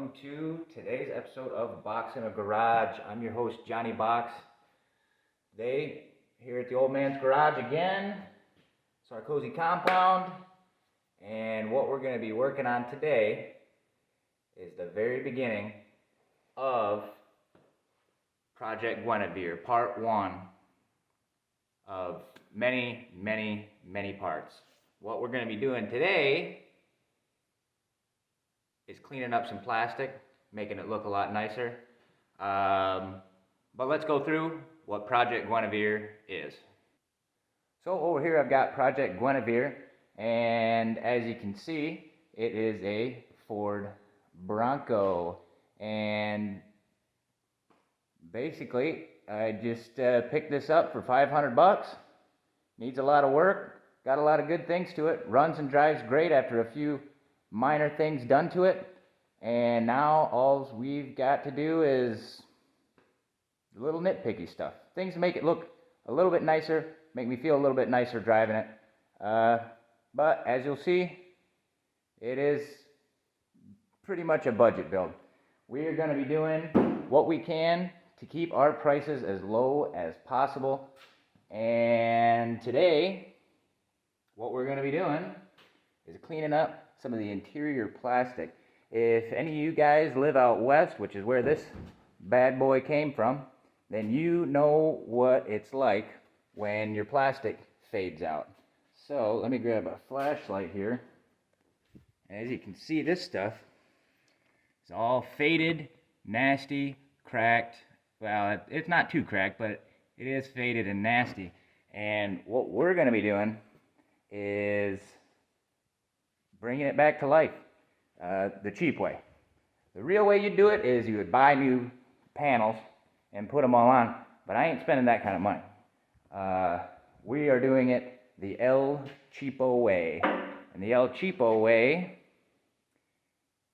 welcome to today's episode of Box in a Garage. I'm your host, Johnny Box. Today, here at the old man's garage again. It's our cozy compound, and what we're going to be working on today is the very beginning of Project Guinevere, part 1 of many, many, many parts. What we're going to be doing today is cleaning up some plastic, making it look a lot nicer. But let's go through what Project Guinevere is. So over here I've got Project Guinevere, and as you can see, it is a Ford Bronco. And basically, I just picked this up for 500 bucks. Needs a lot of work, got a lot of good things to it, runs and drives great after a few minor things done to it, and now all we've got to do is a little nitpicky stuff, things to make it look a little bit nicer, make me feel a little bit nicer driving it. But as you'll see, it is pretty much a budget build. We are going to be doing what we can to keep our prices as low as possible, and today what we're going to be doing is cleaning up some of the interior plastic. If any of you guys live out west, which is where this bad boy came from, then you know what it's like when your plastic fades out. So let me grab a flashlight here. As you can see, this stuff is all faded, nasty, cracked. Well, it's not too cracked, but it is faded and nasty. And what we're going to be doing is bringing it back to life, the cheap way. The real way you do it is you would buy new panels and put them all on, but I ain't spending that kind of money. We are doing it the El Cheapo way, and the El Cheapo way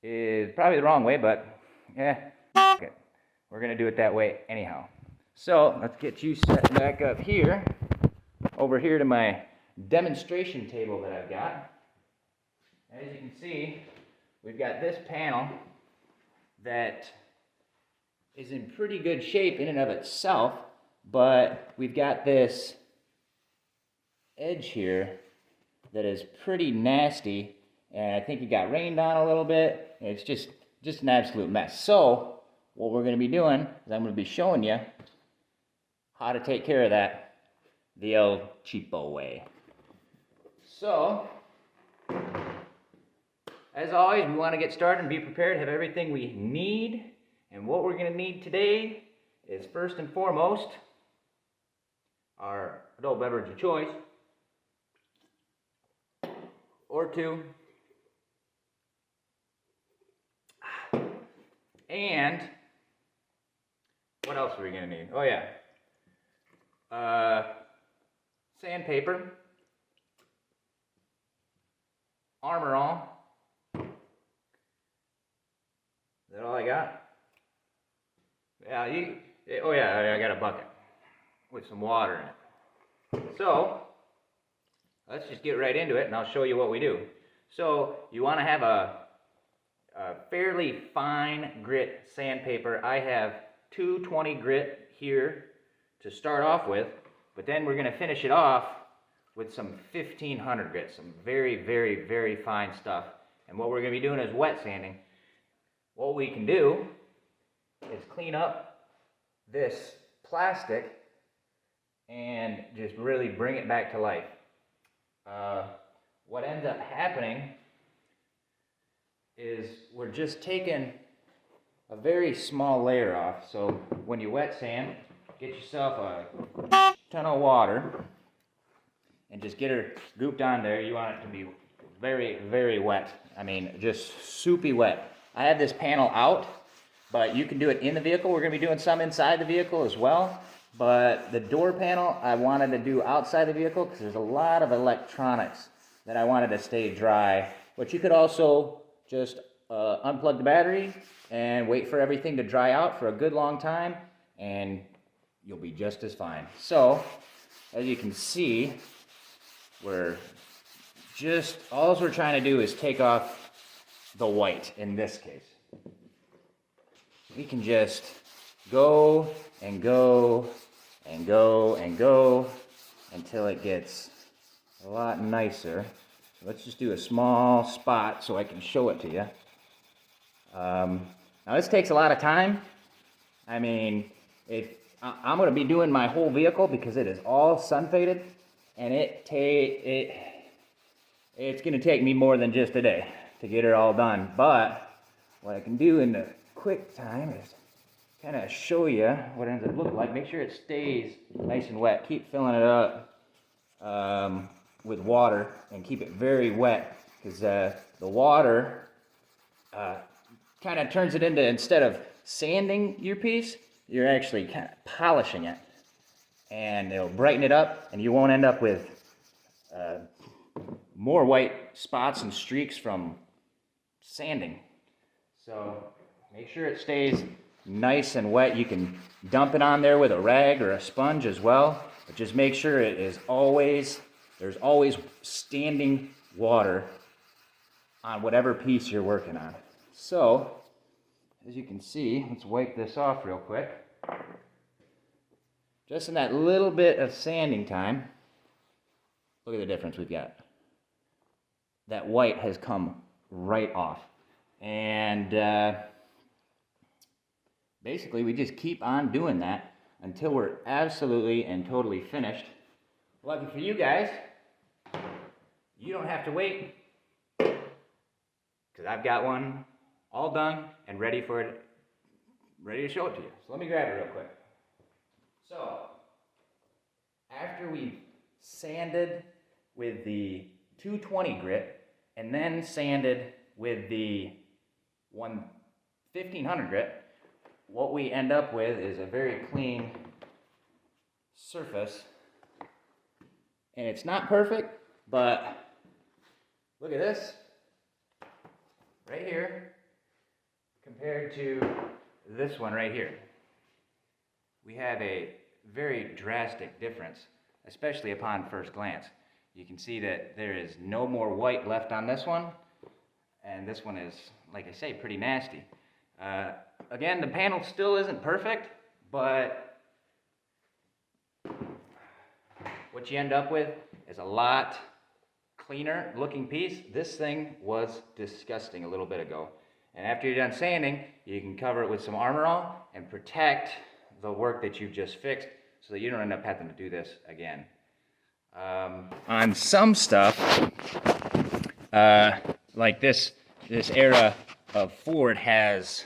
is probably the wrong way, but okay. We're gonna do it that way anyhow. So let's get you set back up here, over here to my demonstration table that I've got. As you can see, we've got this panel that is in pretty good shape in and of itself, but we've got this edge here that is pretty nasty, and I think it got rained on a little bit, and it's just an absolute mess. So what we're going to be doing is I'm going to be showing you how to take care of that the El Cheapo way. So as always, we want to get started and be prepared, have everything we need. And what we're going to need today is, first and foremost, our adult beverage of choice, or two, and what else are we going to need? Oh yeah, sandpaper, Armor All. Is that all I got? Yeah, oh yeah, I got a bucket with some water in it. So let's just get right into it, and I'll show you what we do. So you want to have a fairly fine grit sandpaper. I have 220 grit here to start off with, but then we're going to finish it off with some 1500 grit, some very, very, very fine stuff. And what we're going to be doing is wet sanding. What we can do is clean up this plastic and just really bring it back to life. What ends up happening is we're just taking a very small layer off. So when you wet sand, get yourself a ton of water and just get her gooped on there. You want it to be very, very wet. I mean, just soupy wet. I have this panel out, but you can do it in the vehicle. We're going to be doing some inside the vehicle as well. But the door panel, I wanted to do outside the vehicle because there's a lot of electronics that I wanted to stay dry. But you could also just unplug the battery and wait for everything to dry out for a good long time, and you'll be just as fine. So, as you can see, all we're trying to do is take off the white in this case. we can just go and go and go and go until it gets a lot nicer. So let's just do a small spot so I can show it to you. Now this takes a lot of time. I mean, I'm going to be doing my whole vehicle because it is all sun faded, and it's going to take me more than just a day to get it all done. But what I can do in the quick time is kind of show you what it ends up looking like. Make sure it stays nice and wet. Keep filling it up with water and keep it very wet, because the water kind of turns it into, instead of sanding your piece, you're actually kind of polishing it, and it'll brighten it up, and you won't end up with more white spots and streaks from sanding. So make sure it stays nice and wet. You can dump it on there with a rag or a sponge as well, but just make sure it is always, there's always standing water on whatever piece you're working on. So, as you can see, let's wipe this off real quick. Just in that little bit of sanding time, look at the difference we've got. That white has come right off. And basically, we just keep on doing that until we're absolutely and totally finished. Lucky for you guys, you don't have to wait, because I've got one all done and ready to show it to you. So let me grab it real quick. So, after we've sanded with the 220 grit and then sanded with the 1500 grit, what we end up with is a very clean surface. And it's not perfect, but look at this right here compared to this one right here. We have a very drastic difference, especially upon first glance. You can see that there is no more white left on this one, and this one is, like I say, pretty nasty. Again, the panel still isn't perfect, but what you end up with is a lot cleaner looking piece. This thing was disgusting a little bit ago. And after you're done sanding, you can cover it with some Armor All and protect the work that you've just fixed so that you don't end up having to do this again. On some stuff, like this era of Ford has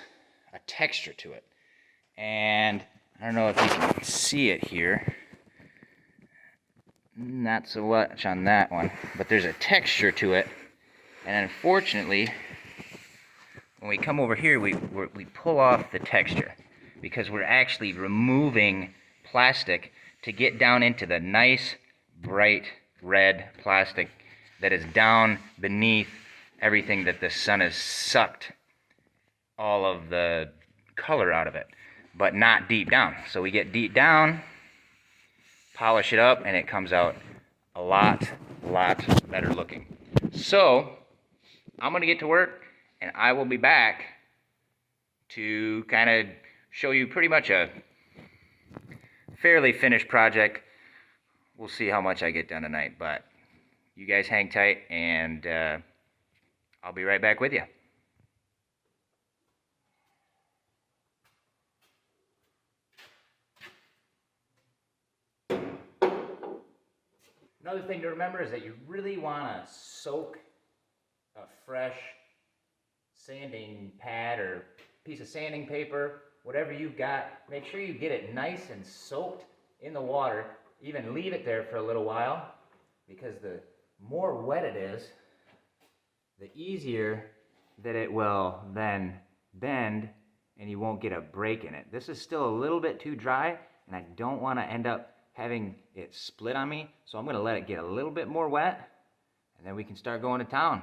a texture to it. And I don't know if you can see it here. Not so much on that one, but there's a texture to it. And unfortunately, when we come over here, we pull off the texture because we're actually removing plastic to get down into the nice, bright red plastic that is down beneath everything that the sun has sucked all of the color out of it, but not deep down. So we get deep down, polish it up, and it comes out a lot better looking. So I'm gonna get to work, and I will be back to kind of show you pretty much a fairly finished project. We'll see how much I get done tonight, but you guys hang tight, and I'll be right back with you. Another thing to remember is that you really want to soak a fresh sanding pad or piece of sanding paper, whatever you've got. Make sure you get it nice and soaked in the water. Even leave it there for a little while, because the more wet it is, the easier that it will then bend and you won't get a break in it. This is still a little bit too dry, and I don't want to end up having it split on me, so I'm going to let it get a little bit more wet, and then we can start going to town.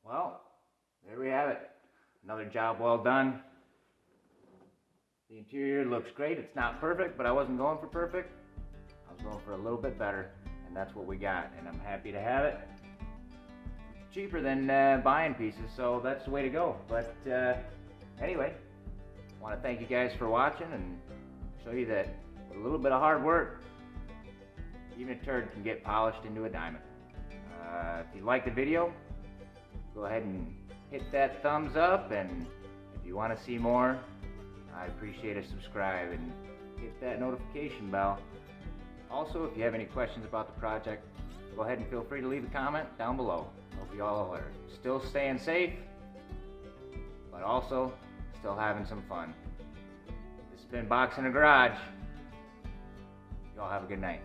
Well, there we have it. Another job well done. The interior looks great. It's not perfect, but I wasn't going for perfect. I was going for a little bit better, and that's what we got, and I'm happy to have it. It's cheaper than buying pieces, so that's the way to go. But anyway, I want to thank you guys for watching and show you that with a little bit of hard work, even a turd can get polished into a diamond. If you liked the video, go ahead and hit that thumbs up, and if you want to see more, I'd appreciate a subscribe and hit that notification bell. Also, if you have any questions about the project, go ahead and feel free to leave a comment down below. Hope you all are still staying safe, but also still having some fun. This has been Box in a Garage. You all have a good night.